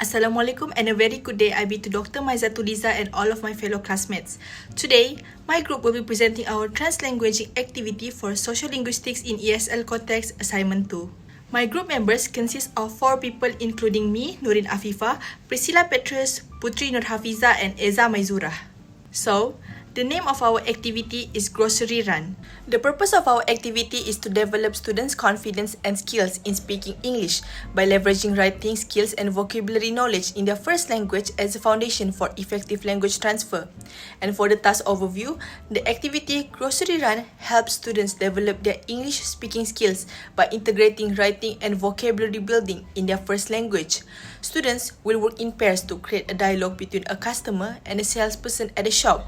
Assalamualaikum and a very good day I be to Dr. Maizatuliza and all of my fellow classmates. Today, my group will be presenting our Translanguaging activity for Sociolinguistics in ESL context assignment 2. My group members consist of 4 people including me, Nurin Afifa, Priscilla Petrus, Putri Nur Hafiza and Eza Maizura. So, the name of our activity is Grocery Run. The purpose of our activity is to develop students' confidence and skills in speaking English by leveraging writing skills and vocabulary knowledge in their first language as a foundation for effective language transfer. And for the task overview, the activity Grocery Run helps students develop their English speaking skills by integrating writing and vocabulary building in their first language. Students will work in pairs to create a dialogue between a customer and a salesperson at a shop.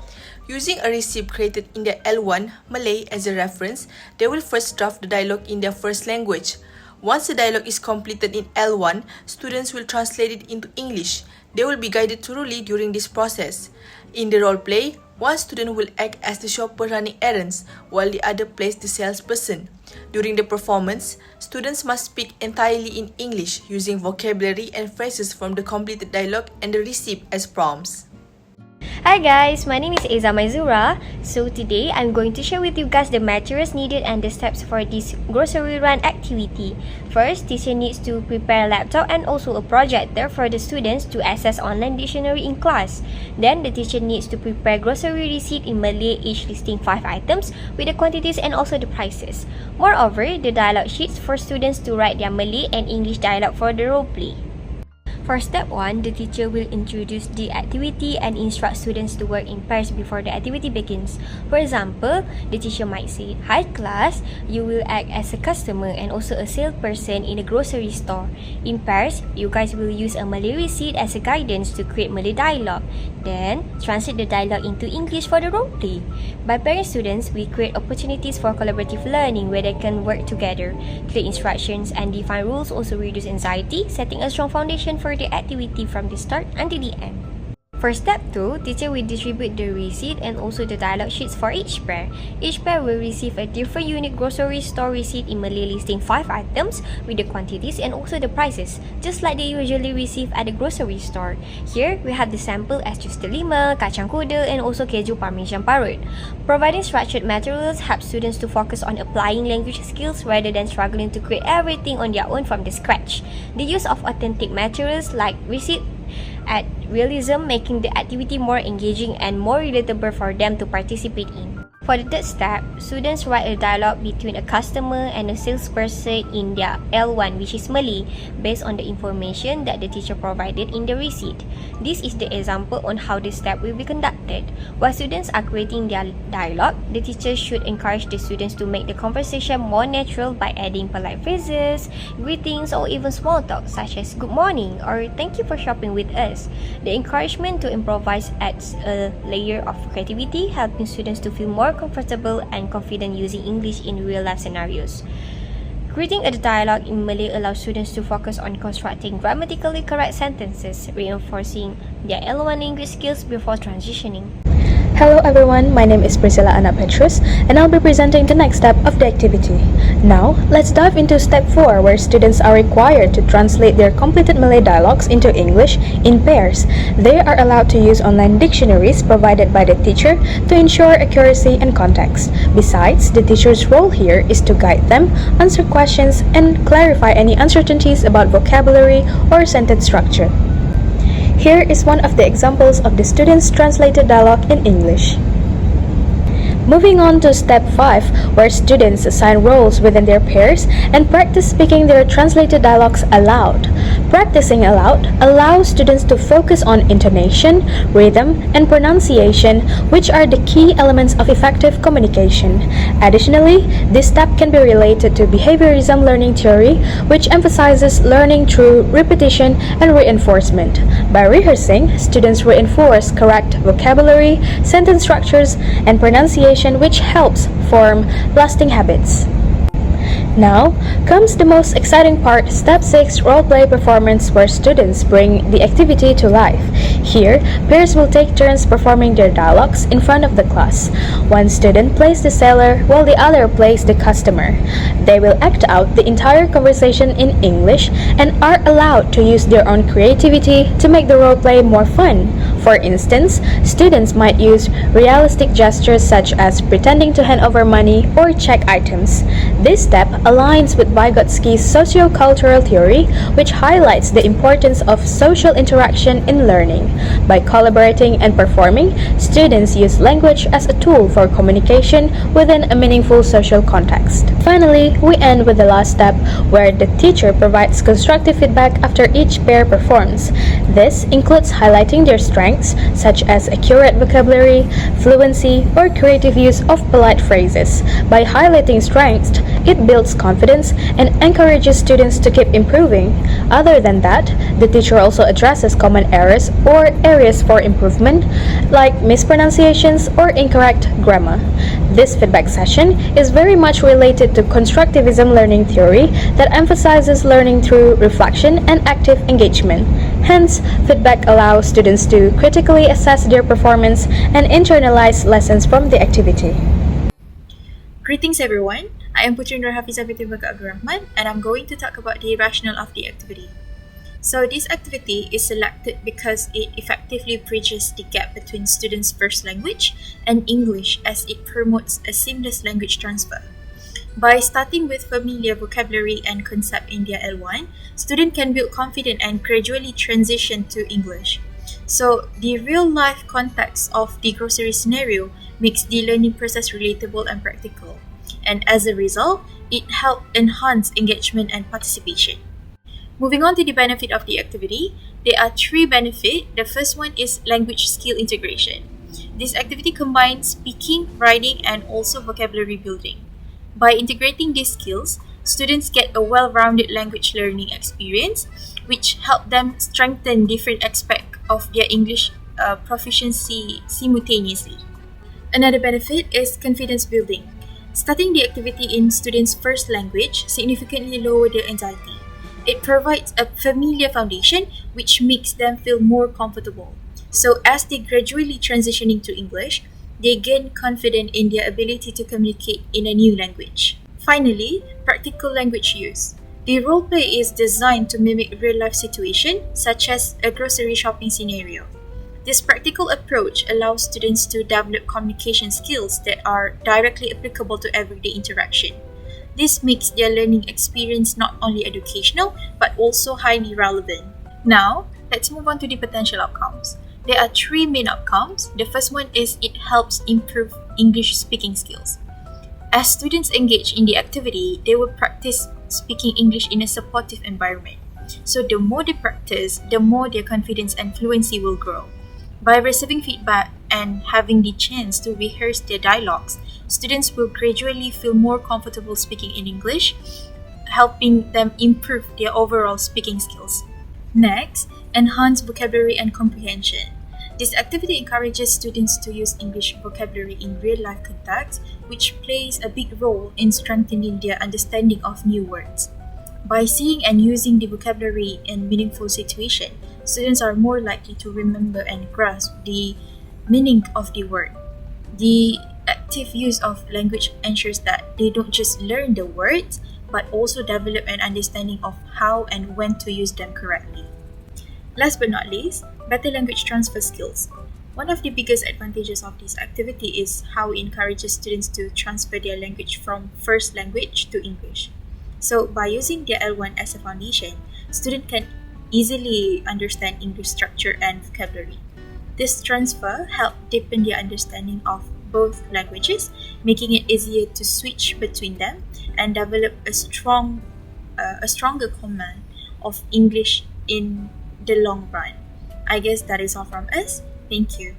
Using a receipt created in their L1 Malay as a reference, they will first draft the dialogue in their first language. Once the dialogue is completed in L1, students will translate it into English. They will be guided thoroughly during this process. In the role play, one student will act as the shopper running errands, while the other plays the salesperson. During the performance, students must speak entirely in English using vocabulary and phrases from the completed dialogue and the receipt as prompts. Hi guys, my name is Eza Maizura. So today I'm going to share with you guys the materials needed and the steps for this grocery run activity. First, teacher needs to prepare a laptop and also a projector for the students to access online dictionary in class. Then the teacher needs to prepare grocery receipt in Malay, each listing 5 items with the quantities and also the prices. Moreover, the dialogue sheets for students to write their Malay and English dialogue for the role play. For step 1, the teacher will introduce the activity and instruct students to work in pairs before the activity begins. For example, the teacher might say, "Hi class, you will act as a customer and also a salesperson in a grocery store. In pairs, you guys will use a Malay receipt as a guidance to create Malay dialogue. Then, translate the dialogue into English for the role play. By pairing students, we create opportunities for collaborative learning where they can work together. Clear instructions and define rules also reduce anxiety, setting a strong foundation for the activity from the start until the end. For step 2, teacher will distribute the receipt and also the dialogue sheets for each pair. Each pair will receive a different unique grocery store receipt in Malay listing 5 items with the quantities and also the prices, just like they usually receive at the grocery store. Here, we have the sample as just delima, kacang kuda and also keju parmesan parut. Providing structured materials helps students to focus on applying language skills rather than struggling to create everything on their own from the scratch. The use of authentic materials like receipt add realism, making the activity more engaging and more relatable for them to participate in. For the third step, students write a dialogue between a customer and a salesperson in their L1, which is Malay, based on the information that the teacher provided in the receipt. This is the example on how this step will be conducted. While students are creating their dialogue, the teacher should encourage the students to make the conversation more natural by adding polite phrases, greetings, or even small talk such as good morning or thank you for shopping with us. The encouragement to improvise adds a layer of creativity, helping students to feel more comfortable and confident using English in real-life scenarios. Creating a dialogue in Malay allows students to focus on constructing grammatically correct sentences, reinforcing their L1 language skills before transitioning. Hello everyone, my name is Priscilla Petrus and I'll be presenting the next step of the activity. Now, let's dive into step 4 where students are required to translate their completed Malay dialogues into English in pairs. They are allowed to use online dictionaries provided by the teacher to ensure accuracy and context. Besides, the teacher's role here is to guide them, answer questions, and clarify any uncertainties about vocabulary or sentence structure. Here is one of the examples of the students' translated dialogue in English. Moving on to step 5, where students assign roles within their pairs and practice speaking their translated dialogues aloud. Practicing aloud allows students to focus on intonation, rhythm, and pronunciation, which are the key elements of effective communication. Additionally, this step can be related to behaviorism learning theory, which emphasizes learning through repetition and reinforcement. By rehearsing, students reinforce correct vocabulary, sentence structures, and pronunciation, which helps form lasting habits. Now comes the most exciting part, Step 6 Roleplay Performance, where students bring the activity to life. Here, peers will take turns performing their dialogues in front of the class. One student plays the sailor while the other plays the customer. They will act out the entire conversation in English and are allowed to use their own creativity to make the roleplay more fun. For instance, students might use realistic gestures such as pretending to hand over money or check items. This step aligns with Vygotsky's sociocultural theory, which highlights the importance of social interaction in learning. By collaborating and performing, students use language as a tool for communication within a meaningful social context. Finally, we end with the last step, where the teacher provides constructive feedback after each pair performs. This includes highlighting their strengths, such as accurate vocabulary, fluency, or creative use of polite phrases. By highlighting strengths, it builds confidence and encourages students to keep improving. Other than that, the teacher also addresses common errors or areas for improvement, like mispronunciations or incorrect grammar. This feedback session is very much related to constructivism learning theory that emphasizes learning through reflection and active engagement. Hence, feedback allows students to critically assess their performance and internalize lessons from the activity. Greetings everyone, I am Putri Nur Hafizah binti Abdul Rahman and I'm going to talk about the rationale of the activity. So this activity is selected because it effectively bridges the gap between students' first language and English, as it promotes a seamless language transfer. By starting with familiar vocabulary and concept in their L1, students can build confidence and gradually transition to English. So the real-life context of the grocery scenario makes the learning process relatable and practical. And as a result, it helps enhance engagement and participation. Moving on to the benefit of the activity, there are three benefits. The first one is language skill integration. This activity combines speaking, writing, and also vocabulary building. By integrating these skills, students get a well-rounded language learning experience, which help them strengthen different aspects of their English proficiency simultaneously. Another benefit is confidence building. Starting the activity in students' first language significantly lowers their anxiety. It provides a familiar foundation which makes them feel more comfortable. So as they gradually transitioning to English, they gain confidence in their ability to communicate in a new language. Finally, practical language use. The roleplay is designed to mimic real-life situations, such as a grocery shopping scenario. This practical approach allows students to develop communication skills that are directly applicable to everyday interaction. This makes their learning experience not only educational, but also highly relevant. Now, let's move on to the potential outcomes. There are three main outcomes. The first one is it helps improve English speaking skills. As students engage in the activity, they will practice speaking English in a supportive environment. So the more they practice, the more their confidence and fluency will grow. By receiving feedback and having the chance to rehearse their dialogues, students will gradually feel more comfortable speaking in English, helping them improve their overall speaking skills. Next, enhance vocabulary and comprehension. This activity encourages students to use English vocabulary in real-life context, which plays a big role in strengthening their understanding of new words. By seeing and using the vocabulary in meaningful situations, students are more likely to remember and grasp the meaning of the word. The active use of language ensures that they don't just learn the words, but also develop an understanding of how and when to use them correctly. Last but not least, better language transfer skills. One of the biggest advantages of this activity is how it encourages students to transfer their language from first language to English. So by using their L1 as a foundation, students can easily understand English structure and vocabulary. This transfer helps deepen their understanding of both languages, making it easier to switch between them and develop a stronger command of English in the long run. I guess that is all from us. Thank you.